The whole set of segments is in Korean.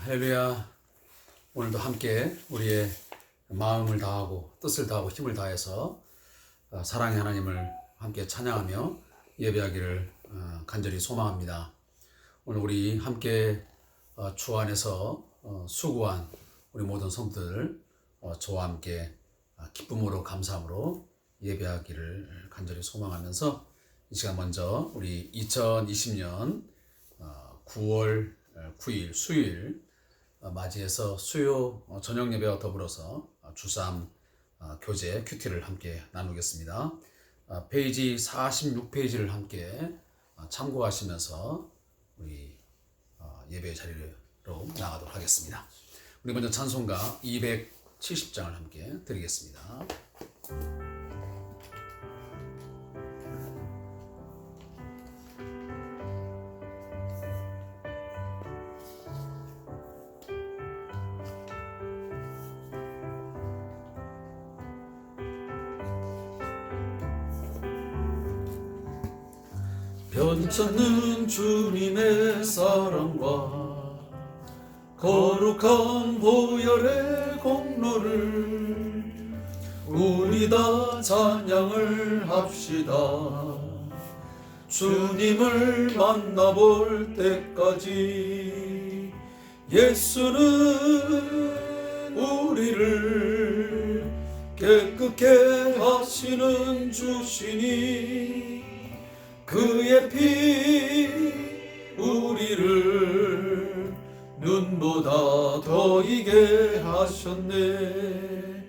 할렐루야. 오늘도 함께 우리의 마음을 다하고 뜻을 다하고 힘을 다해서 사랑의 하나님을 함께 찬양하며 예배하기를 간절히 소망합니다. 오늘 우리 함께 주 안에서 수고한 우리 모든 성도들 저와 함께 기쁨으로 감사함으로 예배하기를 간절히 소망하면서 이 시간 먼저 우리 2020년 9월 9일 수요일 맞이해서 수요 저녁 예배와 더불어서 주삼 교재 큐티를 함께 나누겠습니다. 페이지 46페이지를 함께 참고하시면서 우리 예배 자리로 나가도록 하겠습니다. 우리 먼저 찬송가 270장을 함께 드리겠습니다. 변찮는 주님의 사랑과 거룩한 보혈의 공로를 우리 다 찬양을 합시다. 주님을 만나볼 때까지 예수는 우리를 깨끗게 하시는 주시니 그의 피 우리를 눈보다 더 이게 하셨네.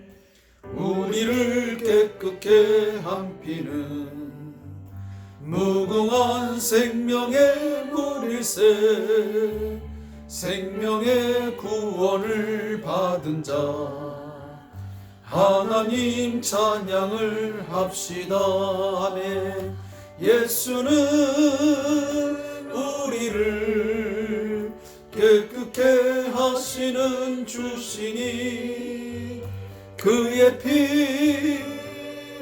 우리를 깨끗게 한 피는 무궁한 생명의 물일세. 생명의 구원을 받은 자 하나님 찬양을 합시다. 아멘. 예수는 우리를 깨끗게 하시는 주시니 그의 피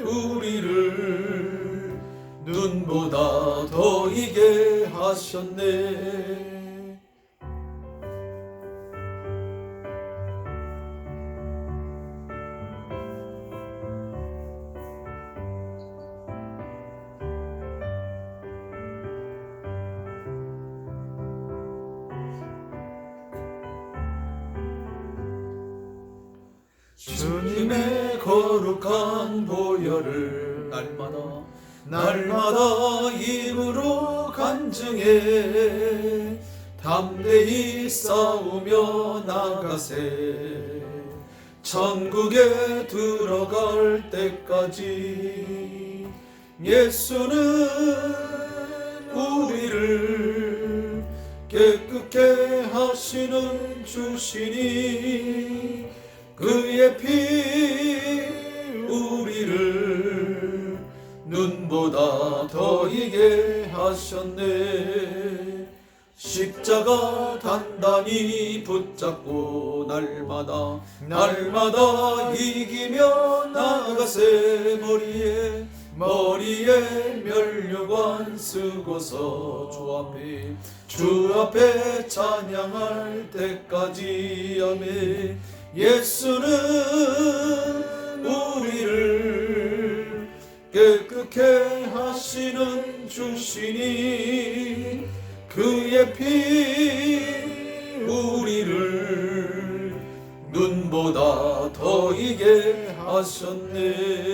우리를 눈보다 더 이게 하셨네. 주님의 거룩한 보혈을 날마다 입으로 간증해 담대히 싸우며 나가세. 천국에 들어갈 때까지 예수는 우리를 깨끗게 하시는 주시니 그의 피 우리를 눈보다 더 이게 하셨네. 십자가 단단히 붙잡고 날마다 이기며 나가세. 머리에 면류관 쓰고서 주 앞에 찬양할 때까지. 아멘. 예수는 우리를 깨끗게 하시는 주시니 그의 피 우리를 눈보다 더 이게 하셨네.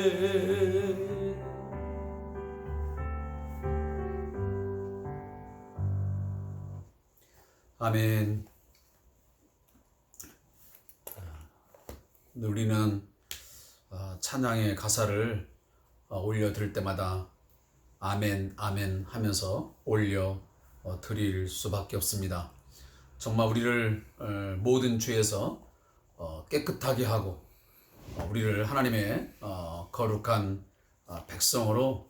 아멘. 우리는 찬양의 가사를 올려드릴 때마다 아멘 아멘 하면서 올려 드릴 수밖에 없습니다. 정말 우리를 모든 죄에서 깨끗하게 하고 우리를 하나님의 거룩한 백성으로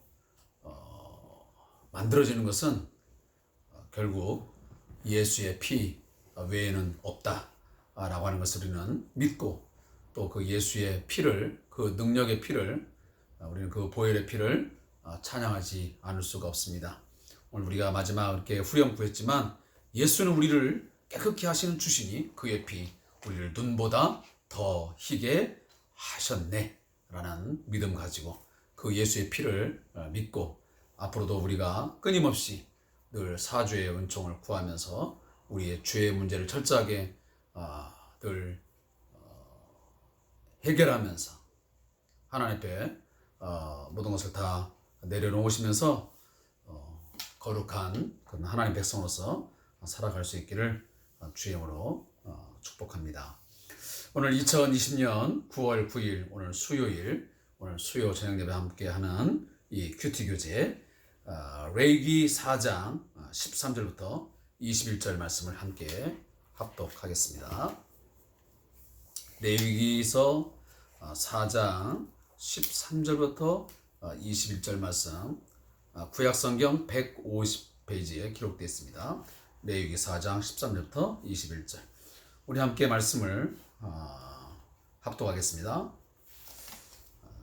만들어지는 것은 결국 예수의 피 외에는 없다라고 하는 것을 우리는 믿고 또 그 예수의 피를, 그 능력의 피를, 우리는 그 보혈의 피를 찬양하지 않을 수가 없습니다. 오늘 우리가 마지막 이렇게 후렴구했지만 예수는 우리를 깨끗게 하시는 주시니 그의 피 우리를 눈보다 더 희게 하셨네 라는 믿음 가지고 그 예수의 피를 믿고 앞으로도 우리가 끊임없이 늘 사주의 은총을 구하면서 우리의 죄의 문제를 철저하게 늘 해결하면서 하나님 앞에 모든 것을 다 내려놓으시면서 거룩한 그런 하나님 백성으로서 살아갈 수 있기를 주의 이름으로 축복합니다. 오늘 2020년 9월 9일 오늘 수요일 오늘 수요 저녁 예배 함께하는 이 큐티 교재 레위기 4장 13절부터 21절 말씀을 함께 합독하겠습니다. 레위기서 4장 13절부터 21절 말씀 구약성경 150페이지에 기록되어 있습니다. 레위기 4장 13절부터 21절 우리 함께 말씀을 합독하겠습니다.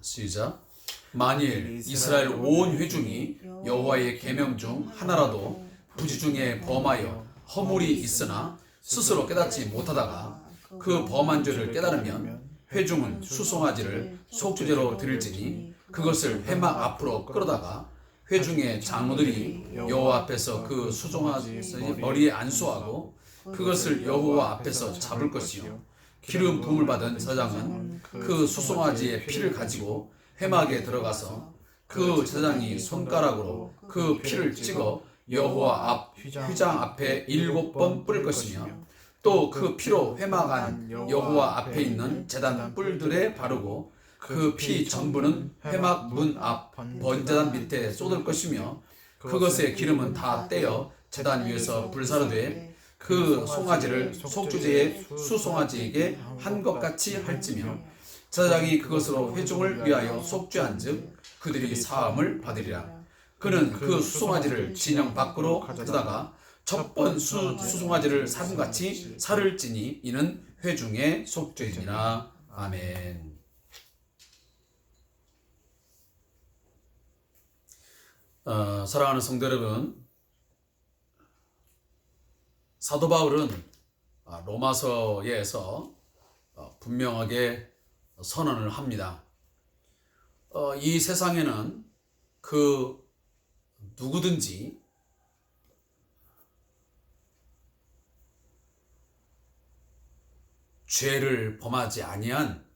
시작. 만일 이스라엘 온 회중이 여호와의 계명 중 하나라도 부지 중에 범하여 허물이 있으나 스스로 깨닫지 못하다가 그 범한 죄를 깨달으면 회중은 수송아지를 속죄제로 드릴지니 그것을 회막 앞으로 끌어다가 회중의 장로들이 여호와 앞에서 그 수송아지 머리에 안수하고 그것을 여호와 앞에서 잡을 것이요 기름 부음을 받은 제사장은 그 수송아지의 피를 가지고 회막에 들어가서 그 제사장이 손가락으로 그 피를 찍어 여호와 앞 휘장 앞에 7번 뿌릴 것이며 또 그 피로 회막 안 여호와 앞에 있는 제단 뿔들에 바르고 그 피 전부는 회막 문 앞 번제단 밑에 쏟을 것이며 그것의 기름은 다 떼어 제단 위에서 불사르되 그 송아지를 속죄제의 수송아지에게 한 것 같이 할지며 제사장이 그것으로 회중을 위하여 속죄한즉 그들이 사함을 받으리라. 그는 그 수송아지를 진영 밖으로 가져다가 첫번 수송아지를 사슴같이 살을지니 이는 회중의 속죄이니라. 아멘. 사랑하는 성도 여러분, 사도 바울은 로마서에서 분명하게 선언을 합니다. 이 세상에는 그 누구든지 죄를 범하지 아니한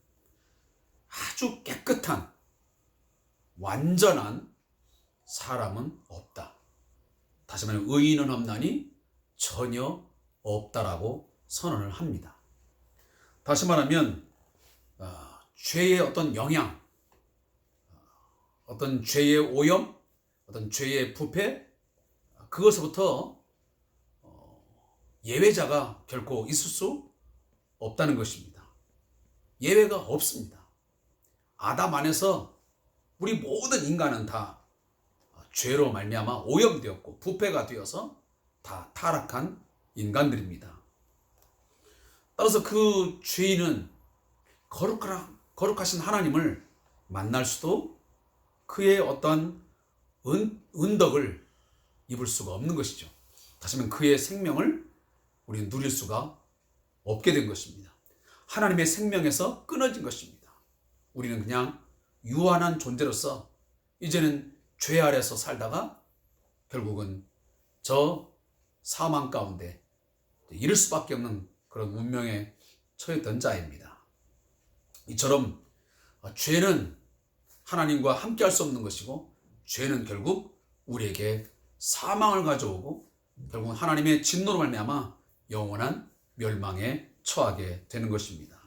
아주 깨끗한 완전한 사람은 없다. 다시 말하면 의인은 없나니 전혀 없다라고 선언을 합니다. 다시 말하면 죄의 어떤 영향, 어떤 죄의 오염, 어떤 죄의 부패, 그것부터 예외자가 결코 있을 수 없다는 것입니다. 예외가 없습니다. 아담 안에서 우리 모든 인간은 다 죄로 말미암아 오염되었고 부패가 되어서 다 타락한 인간들입니다. 따라서 그 죄인은 거룩하신 하나님을 만날 수도 그의 어떤 은덕을 입을 수가 없는 것이죠. 다시 말하면 그의 생명을 우리는 누릴 수가 없게 된 것입니다. 하나님의 생명에서 끊어진 것입니다. 우리는 그냥 유한한 존재로서 이제는 죄 아래서 살다가 결국은 저 사망 가운데 이를 수밖에 없는 그런 운명에 처했던 자입니다. 이처럼 죄는 하나님과 함께 할 수 없는 것이고 죄는 결국 우리에게 사망을 가져오고 결국은 하나님의 진노로 말미암아 영원한 멸망에 처하게 되는 것입니다.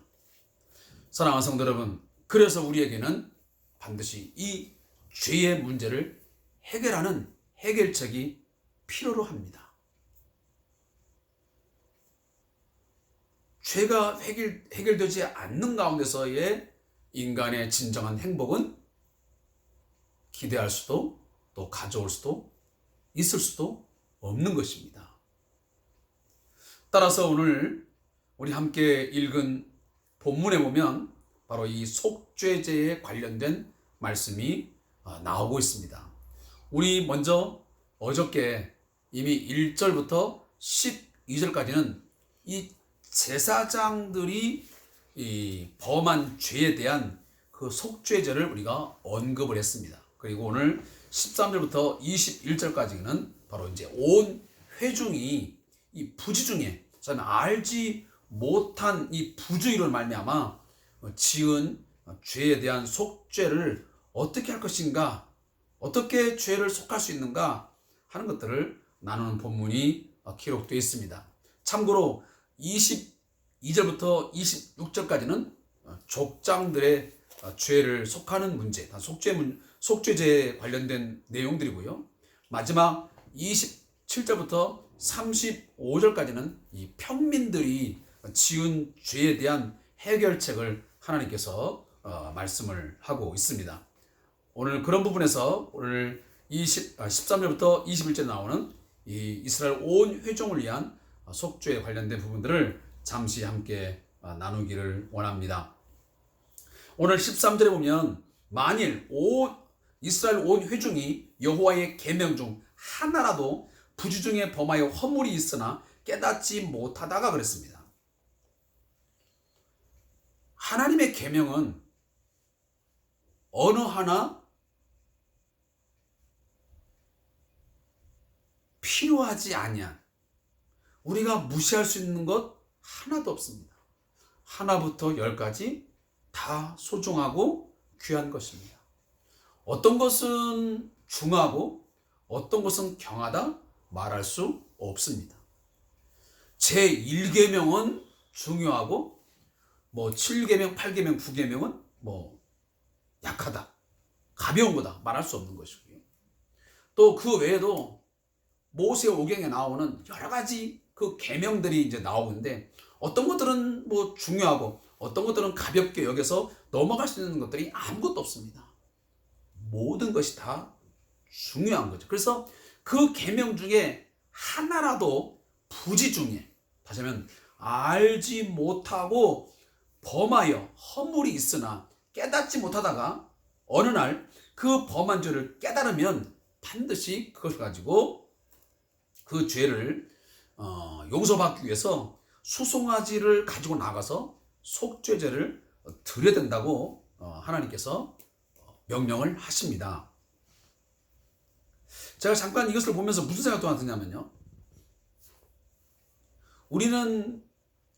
사랑하는 성도 여러분, 그래서 우리에게는 반드시 이 죄의 문제를 해결하는 해결책이 필요로 합니다. 죄가 해결되지 않는 가운데서의 인간의 진정한 행복은 기대할 수도 또 가져올 수도 있을 수도 없는 것입니다. 따라서 오늘 우리 함께 읽은 본문에 보면 바로 이 속죄제에 관련된 말씀이 나오고 있습니다. 우리 먼저 어저께 이미 1절부터 12절까지는 이 제사장들이 이 범한 죄에 대한 그 속죄제를 우리가 언급을 했습니다. 그리고 오늘 13절부터 21절까지는 바로 이제 온 회중이 이 부지 중에 저는 알지 못한 이 부주의로 말미암아 지은 죄에 대한 속죄를 어떻게 할 것인가, 어떻게 죄를 속할 수 있는가 하는 것들을 나누는 본문이 기록되어 있습니다. 참고로 22절부터 26절까지는 족장들의 죄를 속하는 문제, 속죄제에 관련된 내용들이고요. 마지막 27절부터 35절까지는 이 평민들이 지은 죄에 대한 해결책을 하나님께서 말씀을 하고 있습니다. 오늘 그런 부분에서 오늘 13절부터 21절에 나오는 이 이스라엘 온 회중을 위한 속죄에 관련된 부분들을 잠시 함께 나누기를 원합니다. 오늘 13절에 보면 만일 이스라엘 온 회중이 여호와의 계명 중 하나라도 부지 중에 범하여 허물이 있으나 깨닫지 못하다가 그랬습니다. 하나님의 계명은 어느 하나 필요하지 아니한, 우리가 무시할 수 있는 것 하나도 없습니다. 하나부터 열까지 다 소중하고 귀한 것입니다. 어떤 것은 중하고 어떤 것은 경하다 말할 수 없습니다. 제1계명은 중요하고 7계명, 8계명, 9계명은 약하다, 가벼운 거다 말할 수 없는 것이고요. 또 그 외에도 모세오경에 나오는 여러 가지 그 계명들이 이제 나오는데 어떤 것들은 중요하고 어떤 것들은 가볍게 여겨서 넘어갈 수 있는 것들이 아무것도 없습니다. 모든 것이 다 중요한 거죠. 그래서 그 계명 중에 하나라도 부지 중에, 다시 하면 알지 못하고 범하여 허물이 있으나 깨닫지 못하다가 어느 날 그 범한 죄를 깨달으면 반드시 그것을 가지고 그 죄를 용서받기 위해서 수송아지를 가지고 나가서 속죄제를 드려야 된다고 하나님께서 명령을 하십니다. 제가 잠깐 이것을 보면서 무슨 생각이 드냐면요, 우리는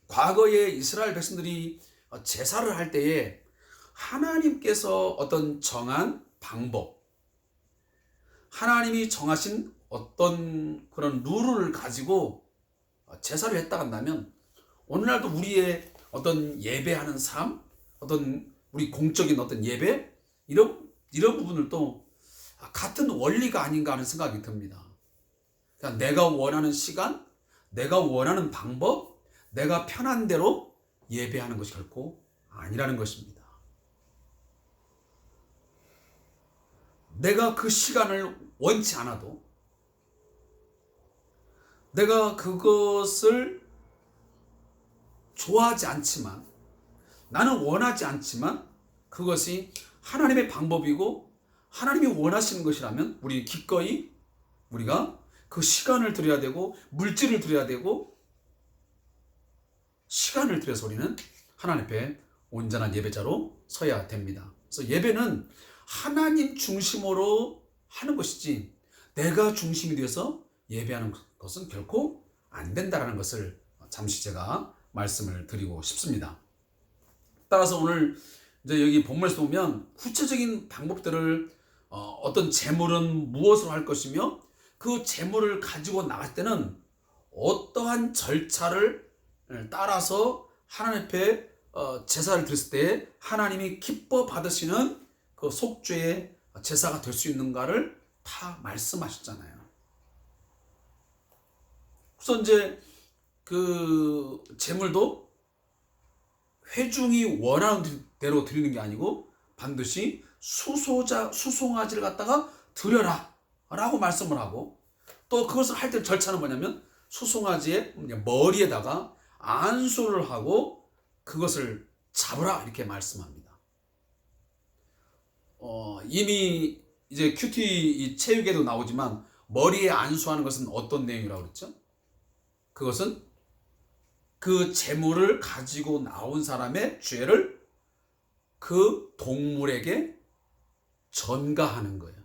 과거에 이스라엘 백성들이 제사를 할 때에 하나님께서 어떤 정한 방법, 하나님이 정하신 어떤 그런 룰을 가지고 제사를 했다 간다면 오늘날도 우리의 어떤 예배하는 삶, 어떤 우리 공적인 어떤 예배, 이런 부분들도 같은 원리가 아닌가 하는 생각이 듭니다. 그러니까 내가 원하는 시간, 내가 원하는 방법, 내가 편한 대로 예배하는 것이 결코 아니라는 것입니다. 내가 그 시간을 원치 않아도, 내가 그것을 좋아하지 않지만, 나는 원하지 않지만 그것이 하나님의 방법이고 하나님이 원하시는 것이라면 우리 기꺼이 우리가 그 시간을 들여야 되고 물질을 들여야 되고 시간을 들여서 우리는 하나님 앞에 온전한 예배자로 서야 됩니다. 그래서 예배는 하나님 중심으로 하는 것이지 내가 중심이 되어서 예배하는 것은 결코 안 된다는 것을 잠시 제가 말씀을 드리고 싶습니다. 따라서 오늘 이제 여기 본문에서 보면 구체적인 방법들을 어떤 제물은 무엇으로 할 것이며 그 제물을 가지고 나갈 때는 어떠한 절차를 따라서 하나님 앞에 제사를 드렸을 때 하나님이 기뻐 받으시는 그 속죄의 제사가 될 수 있는가를 다 말씀하셨잖아요. 그래서 이제 그 제물도 회중이 원하는 대로 드리는 게 아니고 반드시 수송아지를 갖다가 드려라 라고 말씀을 하고, 또 그것을 할 때 절차는 뭐냐면 수송아지의 머리에다가 안수를 하고 그것을 잡으라 이렇게 말씀합니다. 이미 이제 큐티 이 체육에도 나오지만 머리에 안수하는 것은 어떤 내용이라고 그랬죠? 그것은 그 재물을 가지고 나온 사람의 죄를 그 동물에게 전가하는 거예요.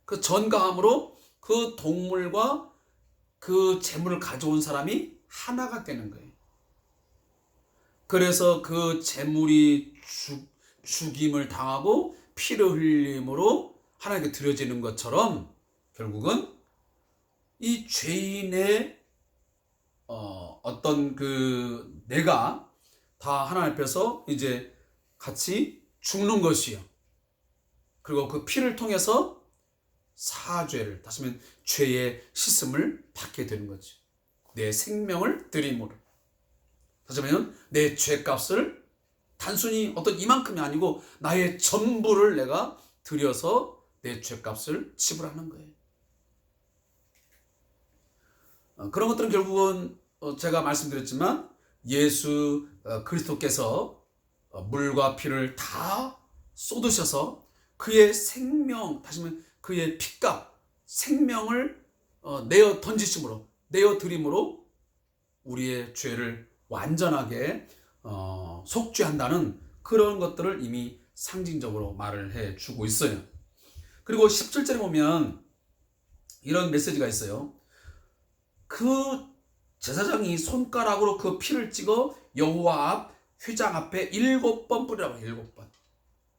그 전가함으로 그 동물과 그 재물을 가져온 사람이 하나가 되는 거예요. 그래서 그 재물이 죽임을 당하고 피를 흘림으로 하나님께 드려지는 것처럼 결국은 이 죄인의 어떤 그 내가 다 하나님 앞에서 이제 같이 죽는 것이요. 그리고 그 피를 통해서 사죄를, 다시 말하면 죄의 씻음을 받게 되는 거죠. 내 생명을 드림으로. 다시 말하면 내 죄값을 단순히 어떤 이만큼이 아니고 나의 전부를 내가 들여서 내 죄값을 지불하는 거예요. 그런 것들은 결국은 제가 말씀드렸지만 예수 그리스도께서 물과 피를 다 쏟으셔서 그의 생명, 다시 말하면 그의 피값, 생명을 내어 던지심으로, 내어 드림으로 우리의 죄를 완전하게 속죄한다는 그런 것들을 이미 상징적으로 말을 해주고 있어요. 그리고 17절에 보면 이런 메시지가 있어요. 그 제사장이 손가락으로 그 피를 찍어 여호와 앞 휘장 앞에 7번 뿌리라고 해요. 7번.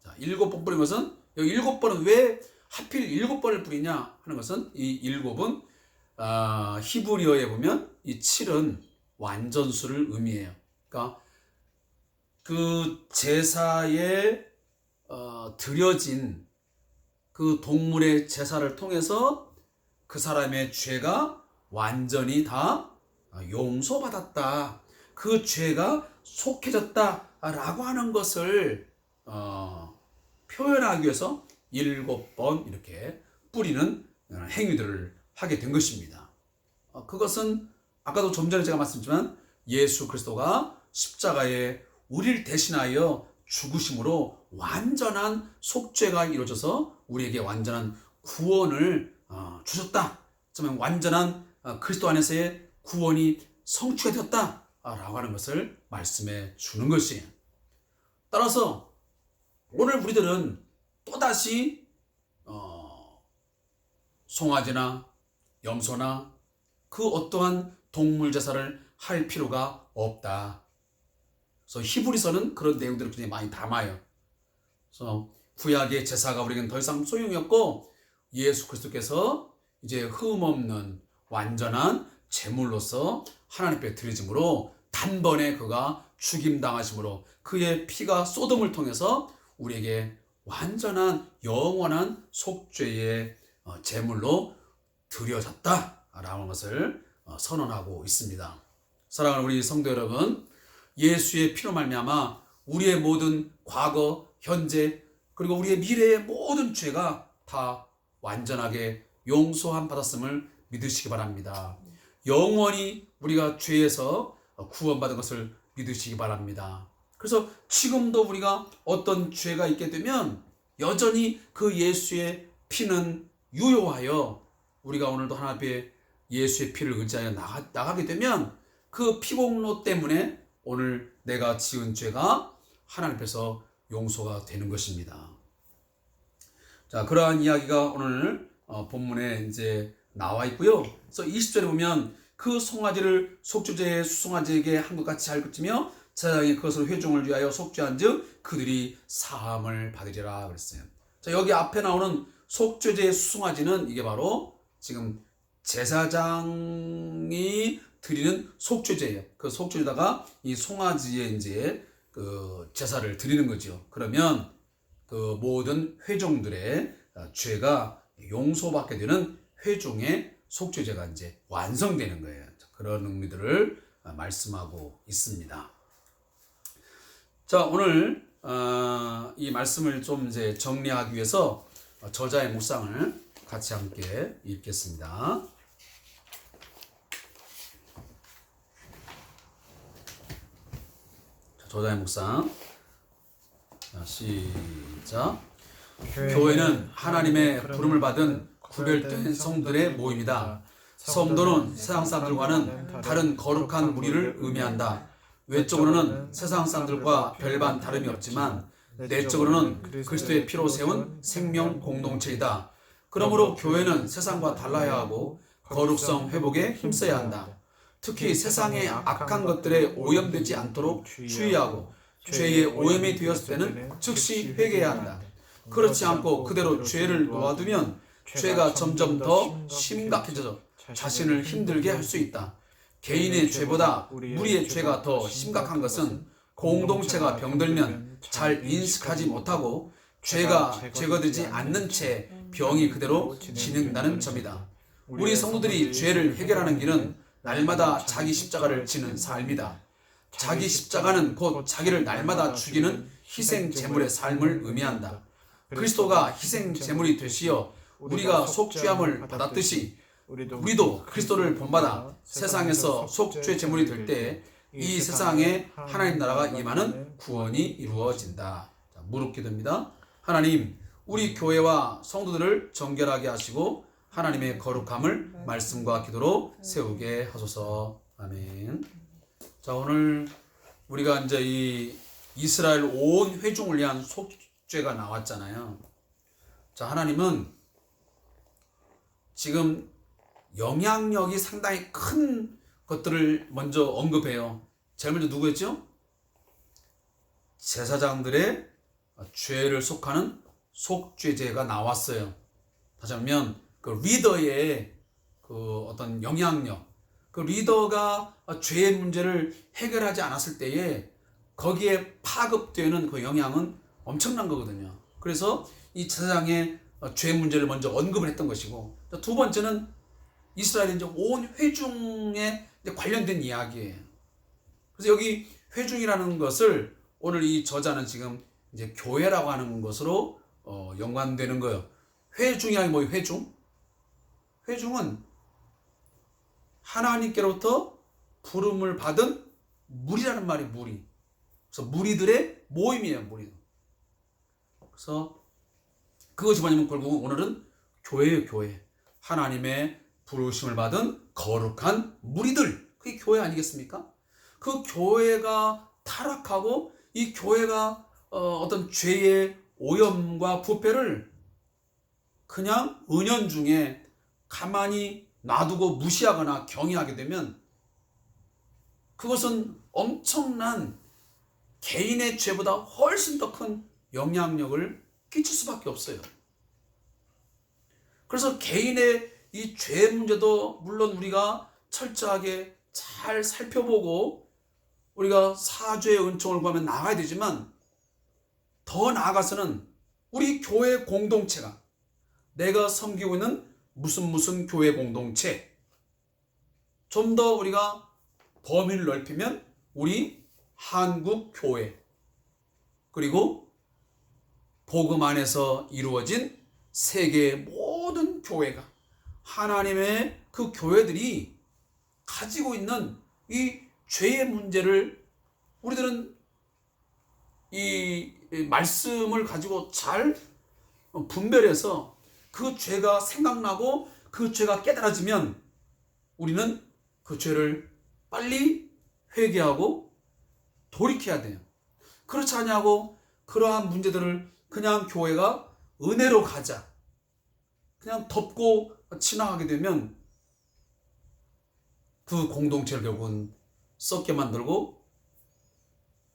자, 7번 뿌린 것은, 여기 7번은 왜 하필 7번을 뿌리냐 하는 것은, 이 7은 히브리어에 보면 이 7은 완전수를 의미해요. 그러니까 그 제사에 드려진 그 동물의 제사를 통해서 그 사람의 죄가 완전히 다 용서받았다, 그 죄가 속해졌다라고 하는 것을 표현하기 위해서 7번 이렇게 뿌리는 행위들을 하게 된 것입니다. 그것은 아까도 좀 전에 제가 말씀드렸지만 예수 그리스도가 십자가에 우리를 대신하여 죽으심으로 완전한 속죄가 이루어져서 우리에게 완전한 구원을 주셨다. 즉 완전한 그리스도 안에서의 구원이 성취가 되었다라고 하는 것을 말씀해 주는 것이에요. 따라서 오늘 우리들은 또다시 송아지나 염소나 그 어떠한 동물 제사를 할 필요가 없다. 그래서 히브리서는 그런 내용들을 굉장히 많이 담아요. 그래서 구약의 제사가 우리에게는 더 이상 소용이 없고 예수 그리스도께서 이제 흠없는 완전한 제물로서 하나님 앞에 드려짐으로 단번에 그가 죽임당하심으로 그의 피가 쏟음을 통해서 우리에게 완전한 영원한 속죄의 제물로 드려졌다라는 것을 선언하고 있습니다. 사랑하는 우리 성도 여러분, 예수의 피로 말미암아 우리의 모든 과거, 현재, 그리고 우리의 미래의 모든 죄가 다 완전하게 용서함 받았음을 믿으시기 바랍니다. 영원히 우리가 죄에서 구원받은 것을 믿으시기 바랍니다. 그래서 지금도 우리가 어떤 죄가 있게 되면 여전히 그 예수의 피는 유효하여 우리가 오늘도 하나님 앞에 예수의 피를 의지하여 나가게 되면 그 피공로 때문에 오늘 내가 지은 죄가 하나님 앞에서 용서가 되는 것입니다. 자, 그러한 이야기가 오늘 본문에 이제 나와 있고요. 그래서 20절에 보면 그 송아지를 속죄제의 수송아지에게 한 것 같이 할것이며 제사장이 그것을 회중을 위하여 속죄한즉 그들이 사함을 받으리라 그랬어요. 자, 여기 앞에 나오는 속죄제의 수송아지는 이게 바로 지금 제사장이 드리는 속죄제예요. 그 속죄제다가 이 송아지에 이제 그 제사를 드리는 거죠. 그러면 그 모든 회중들의 죄가 용서받게 되는 회중의 속죄제가 이제 완성되는 거예요. 그런 의미들을 말씀하고 있습니다. 자, 오늘 이 말씀을 좀 이제 정리하기 위해서 저자의 묵상을 같이 함께 읽겠습니다. 저자의 묵상. 자, 시작. 교회는 하나님의 부름을 받은 구별된 성들의 모임이다. 성도는 세상 사람들과는 다른 거룩한 무리를 의미한다. 외적으로는 세상 사람들과 별반 다름이 없지만 내적으로는 그리스도의 피로 세운 생명 공동체이다. 그러므로 교회는 세상과 달라야 하고 거룩성 회복에 힘써야 한다. 특히 세상의 악한 것들에 오염되지 않도록 주의하고 죄의 오염이 되었을 때는 즉시 회개해야 한다. 그렇지 않고 그대로 죄를 놓아두면 죄가 점점 더 심각해져 자신을 힘들게 할 수 있다. 개인의 죄보다 무리의 죄가 더 심각한 것은 공동체가 병들면 잘 인식하지 못하고 죄가 제거되지 않는 채 병이 그대로 진행된다는 점이다. 우리 성도들이 죄를 해결하는 길은 날마다 자기 십자가를 지는 삶이다. 자기 십자가는 곧 자기를 날마다 죽이는 희생 제물의 삶을 의미한다. 그리스도가 희생 제물이 되시어 우리가 속죄함을 받았듯이 우리도 그리스도를 본받아 세상에서 속죄 제물이 될 때 이 세상에 하나님 나라가 임하는 구원이 이루어진다. 자, 무릎 기도입니다. 하나님, 우리 교회와 성도들을 정결하게 하시고 하나님의 거룩함을 말씀과 기도로 세우게 하소서. 아멘. 자, 오늘 우리가 이제 이 이스라엘 온 회중을 위한 속죄가 나왔잖아요. 자, 하나님은 지금 영향력이 상당히 큰 것들을 먼저 언급해요. 제일 먼저 누구였죠? 제사장들의 죄를 속하는 속죄제가 나왔어요. 다시 하면 그 리더의 그 어떤 영향력, 그 리더가 죄의 문제를 해결하지 않았을 때에 거기에 파급되는 그 영향은 엄청난 거거든요. 그래서 이 제사장의 죄 문제를 먼저 언급을 했던 것이고, 두 번째는 이스라엘의 이제 온 회중에 관련된 이야기예요. 그래서 여기 회중이라는 것을 오늘 이 저자는 지금 이제 교회라고 하는 것으로 연관되는 거예요. 회중이라는 게 뭐예요? 회중? 회중은 하나님께로부터 부름을 받은 무리라는 말이 무리. 그래서 무리들의 모임이에요, 무리. 그래서 그것이 뭐냐면 결국은 오늘은 교회예요, 교회. 하나님의 부르심을 받은 거룩한 무리들. 그게 교회 아니겠습니까? 그 교회가 타락하고 이 교회가 어떤 죄의 오염과 부패를 그냥 은연중에 가만히 놔두고 무시하거나 경외하게 되면 그것은 엄청난 개인의 죄보다 훨씬 더 큰 영향력을 끼칠 수밖에 없어요. 그래서 개인의 이 죄 문제도 물론 우리가 철저하게 잘 살펴보고 우리가 사죄의 은총을 구하며 나가야 되지만 더 나아가서는 우리 교회 공동체가 내가 섬기고 있는 무슨 교회 공동체 좀 더 우리가 범위를 넓히면 우리 한국 교회 그리고 복음 안에서 이루어진 세계의 모든 교회가 하나님의 그 교회들이 가지고 있는 이 죄의 문제를 우리들은 이 말씀을 가지고 잘 분별해서 그 죄가 생각나고 그 죄가 깨달아지면 우리는 그 죄를 빨리 회개하고 돌이켜야 돼요. 그렇지 않냐고 그러한 문제들을 그냥 교회가 은혜로 가자 그냥 덮고 지나가게 되면 그 공동체를 결국은 썩게 만들고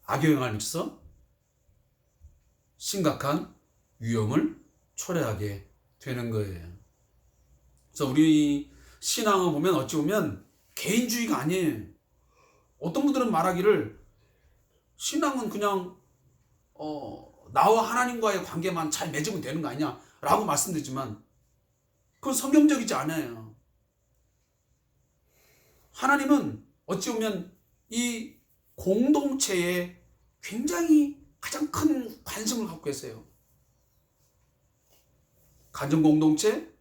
악영향을 미쳐서 심각한 위험을 초래하게 되는 거예요. 그래서 우리 신앙을 보면 어찌 보면 개인주의가 아니에요. 어떤 분들은 말하기를 신앙은 그냥 나와 하나님과의 관계만 잘 맺으면 되는 거 아니냐 라고 말씀드리지만 그건 성경적이지 않아요. 하나님은 어찌 보면 이 공동체에 굉장히 가장 큰 관심을 갖고 계세요. 가정 공동체,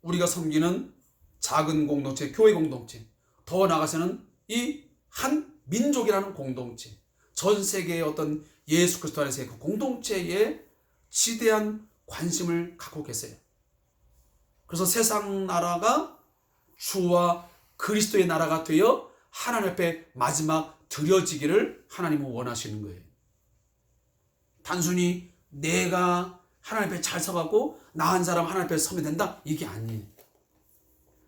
우리가 섬기는 작은 공동체, 교회 공동체, 더 나아가서는 이 한 민족이라는 공동체, 전 세계의 어떤 예수 그리스도 안에서의 그 공동체에 지대한 관심을 갖고 계세요. 그래서 세상 나라가 주와 그리스도의 나라가 되어 하나님 앞에 마지막 드려지기를 하나님은 원하시는 거예요. 단순히 내가 하나님 앞에 잘 서갖고 나 한 사람 하나님 앞에 서면 된다, 이게 아니에요.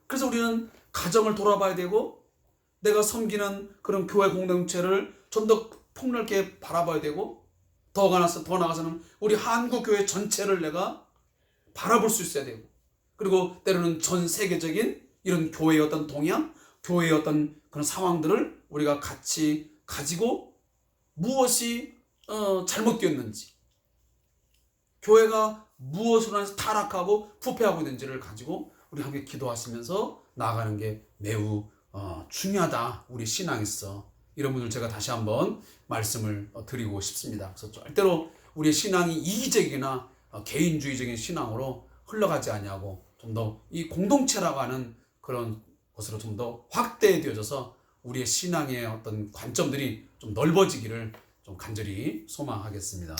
그래서 우리는 가정을 돌아봐야 되고, 내가 섬기는 그런 교회 공동체를 좀 더 폭넓게 바라봐야 되고, 더 나아가서는 우리 한국 교회 전체를 내가 바라볼 수 있어야 되고, 그리고 때로는 전 세계적인 이런 교회의 어떤 동향, 교회의 어떤 그런 상황들을 우리가 같이 가지고 무엇이 잘못되었는지, 교회가 무엇으로 인해서 타락하고 부패하고 있는지를 가지고 우리 함께 기도하시면서 나아가는 게 매우 중요하다. 우리 신앙에서 이런 분들 제가 다시 한번 말씀을 드리고 싶습니다. 그래서 절대로 우리의 신앙이 이기적이나 개인주의적인 신앙으로 흘러가지 아니하고 좀 더 이 공동체라고 하는 그런 것으로 좀 더 확대되어져서 우리의 신앙의 어떤 관점들이 좀 넓어지기를 좀 간절히 소망하겠습니다.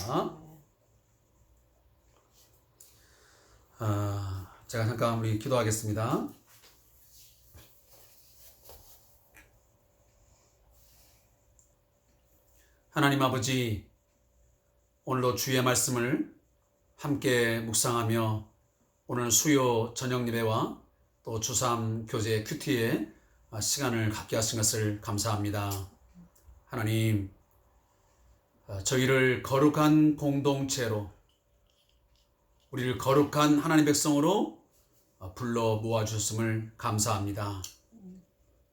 제가 잠깐 우리 기도하겠습니다. 하나님 아버지, 오늘도 주의 말씀을 함께 묵상하며 오늘 수요 저녁 예배와 또 주3 교제 큐티의 시간을 갖게 하신 것을 감사합니다. 하나님, 저희를 거룩한 공동체로, 우리를 거룩한 하나님 백성으로 불러 모아주셨음을 감사합니다.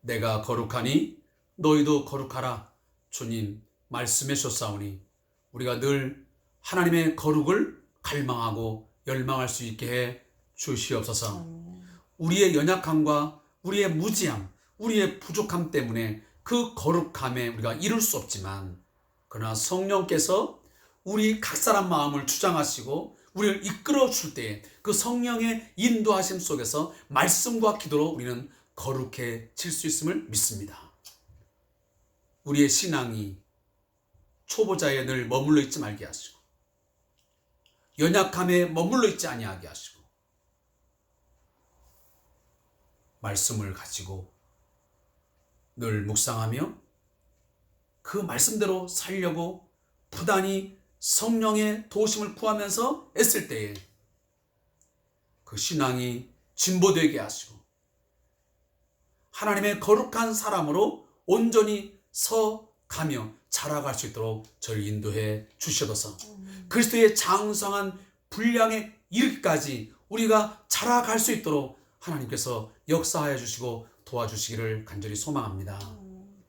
내가 거룩하니 너희도 거룩하라 주님 말씀해 주셨사오니, 우리가 늘 하나님의 거룩을 갈망하고 열망할 수 있게 해 주시옵소서. 우리의 연약함과 우리의 무지함, 우리의 부족함 때문에 그 거룩함에 우리가 이룰 수 없지만, 그러나 성령께서 우리 각 사람 마음을 주장하시고 우리를 이끌어 줄 때에 그 성령의 인도하심 속에서 말씀과 기도로 우리는 거룩해질 수 있음을 믿습니다. 우리의 신앙이 초보자에 늘 머물러 있지 말게 하시고, 연약함에 머물러 있지 아니하게 하시고, 말씀을 가지고 늘 묵상하며 그 말씀대로 살려고 부단히 성령의 도우심을 구하면서 애쓸 때에 그 신앙이 진보되게 하시고 하나님의 거룩한 사람으로 온전히 서가며 자라갈 수 있도록 저를 인도해 주시옵소서. 그리스도의 장성한 분량에 이르기까지 우리가 자라갈 수 있도록 하나님께서 역사하여 주시고 도와주시기를 간절히 소망합니다.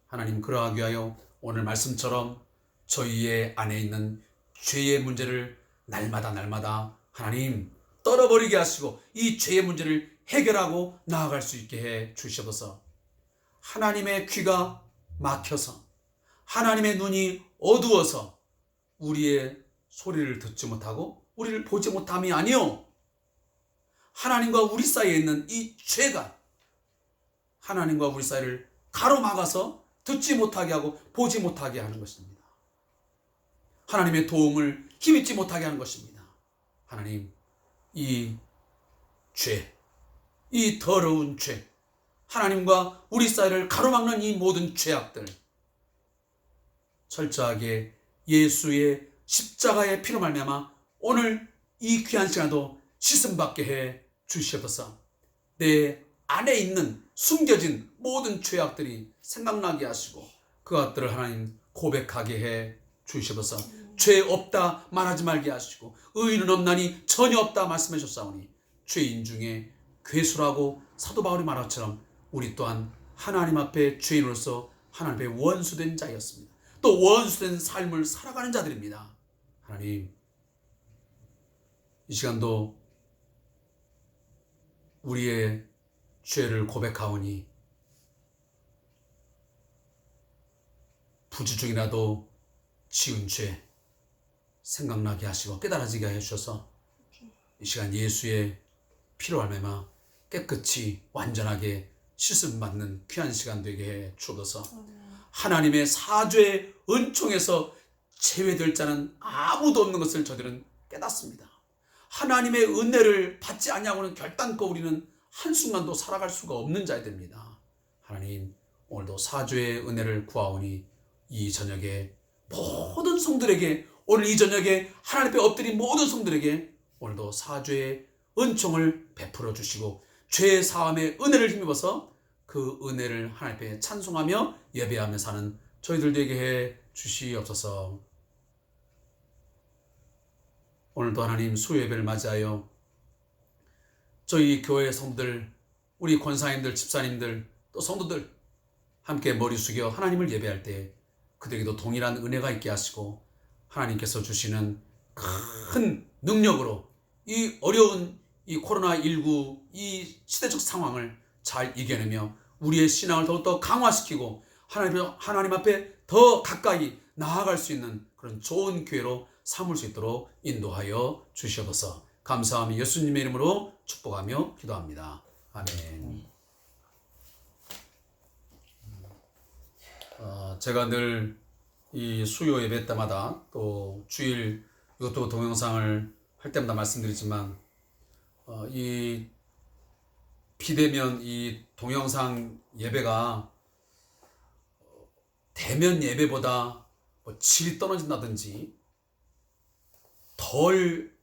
하나님, 그러하기 위하여 오늘 말씀처럼 저희의 안에 있는 죄의 문제를 날마다 하나님 떨어버리게 하시고 이 죄의 문제를 해결하고 나아갈 수 있게 해 주시옵소서. 하나님의 귀가 막혀서, 하나님의 눈이 어두워서 우리의 소리를 듣지 못하고 우리를 보지 못함이 아니요, 하나님과 우리 사이에 있는 이 죄가 하나님과 우리 사이를 가로막아서 듣지 못하게 하고 보지 못하게 하는 것입니다. 하나님의 도움을 힘입지 못하게 하는 것입니다. 하나님, 이 죄, 이 더러운 죄, 하나님과 우리 사이를 가로막는 이 모든 죄악들 철저하게 예수의 십자가의 피로 말미암아 오늘 이 귀한 시간도 씻음받게 해 주시옵소서. 내 안에 있는 숨겨진 모든 죄악들이 생각나게 하시고 그것들을 하나님 고백하게 해 주시옵소서. 죄 없다 말하지 말게 하시고 의인은 없나니 전혀 없다 말씀해 주셨사오니, 죄인 중에 괴수라고 사도 바울이 말한 것처럼 우리 또한 하나님 앞에 죄인으로서 하나님 앞에 원수된 자였습니다. 또 원수된 삶을 살아가는 자들입니다. 하나님, 이 시간도 우리의 죄를 고백하오니 부주 중이라도 지은 죄 생각나게 하시고 깨달아지게 해주셔서 이 시간 예수의 피로 말미암아 깨끗이 완전하게 씻음받는 귀한 시간 되게 해 주옵소서. 하나님의 사죄의 은총에서 제외될 자는 아무도 없는 것을 저들은 깨닫습니다. 하나님의 은혜를 받지 아니하고는 결단코 우리는 한순간도 살아갈 수가 없는 자들입니다. 하나님, 오늘도 사죄의 은혜를 구하오니 이 저녁에 모든 성들에게, 오늘 이 저녁에 하나님 앞에 엎드린 모든 성들에게 오늘도 사죄의 은총을 베풀어 주시고 죄의 사함의 은혜를 힘입어서 그 은혜를 하나님 앞에 찬송하며 예배하며 사는 저희들에게 해 주시옵소서. 오늘도 하나님 수요 예배를 맞이하여 저희 교회 성도들, 우리 권사님들, 집사님들, 또 성도들 함께 머리 숙여 하나님을 예배할 때 그들에게도 동일한 은혜가 있게 하시고 하나님께서 주시는 큰 능력으로 이 어려운 이 코로나19 이 시대적 상황을 잘 이겨내며 우리의 신앙을 더욱더 강화시키고 하나님 앞에 더 가까이 나아갈 수 있는 그런 좋은 기회로 삼을 수 있도록 인도하여 주시옵소서. 감사하며 예수님의 이름으로 축복하며 기도합니다. 아멘. 제가 늘 이 수요 예배 때마다 또 주일 이것도 동영상을 할 때마다 말씀드리지만 이 비대면 이 동영상 예배가 대면 예배보다 질이 떨어진다든지 덜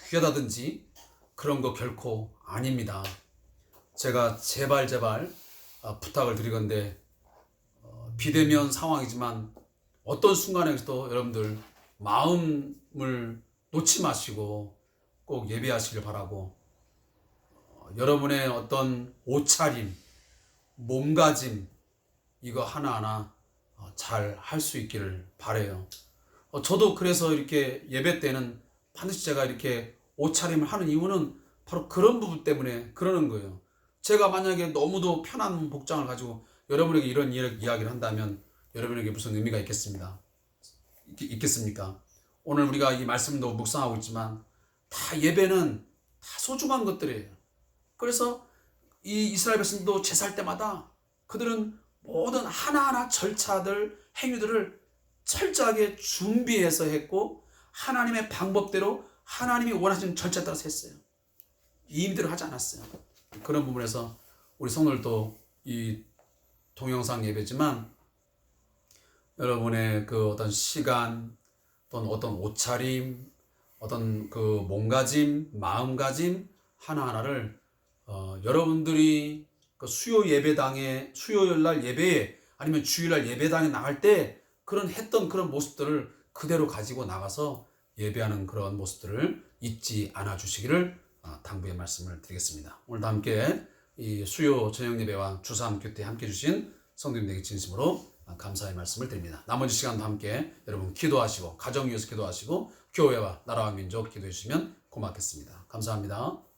귀하다든지 그런 거 결코 아닙니다. 제가 제발 부탁을 드리건데 비대면 상황이지만 어떤 순간에서도 여러분들 마음을 놓지 마시고 꼭 예배하시길 바라고 여러분의 어떤 옷차림, 몸가짐 이거 하나하나 잘 할 수 있기를 바라요. 저도 그래서 이렇게 예배 때는 반드시 제가 이렇게 옷차림을 하는 이유는 바로 그런 부분 때문에 그러는 거예요. 제가 만약에 너무도 편한 복장을 가지고 여러분에게 이런 이야기를 한다면 여러분에게 무슨 의미가 있겠습니까? 오늘 우리가 이 말씀도 묵상하고 있지만 다 예배는 다 소중한 것들이에요. 그래서 이 이스라엘 백성도 제사할 때마다 그들은 모든 하나하나 절차들, 행위들을 철저하게 준비해서 했고 하나님의 방법대로 하나님이 원하시는 절차에 따라서 했어요. 임대로 하지 않았어요. 그런 부분에서 우리 성도들도 이 동영상 예배지만 여러분의 그 어떤 시간 또는 어떤 옷차림, 어떤 그 몸가짐, 마음가짐 하나하나를 여러분들이 그 수요 예배당에 수요일 날 예배에 아니면 주일날 예배당에 나갈 때 했던 그런 모습들을 그대로 가지고 나가서 예배하는 그런 모습들을 잊지 않아 주시기를 당부의 말씀을 드리겠습니다. 오늘도 함께 이 수요 저녁 예배와 주삼 교태 함께 주신 성도님들에게 진심으로 감사의 말씀을 드립니다. 나머지 시간도 함께 여러분 기도하시고 가정 위해서 기도하시고 교회와 나라와 민족 기도해 주시면 고맙겠습니다. 감사합니다.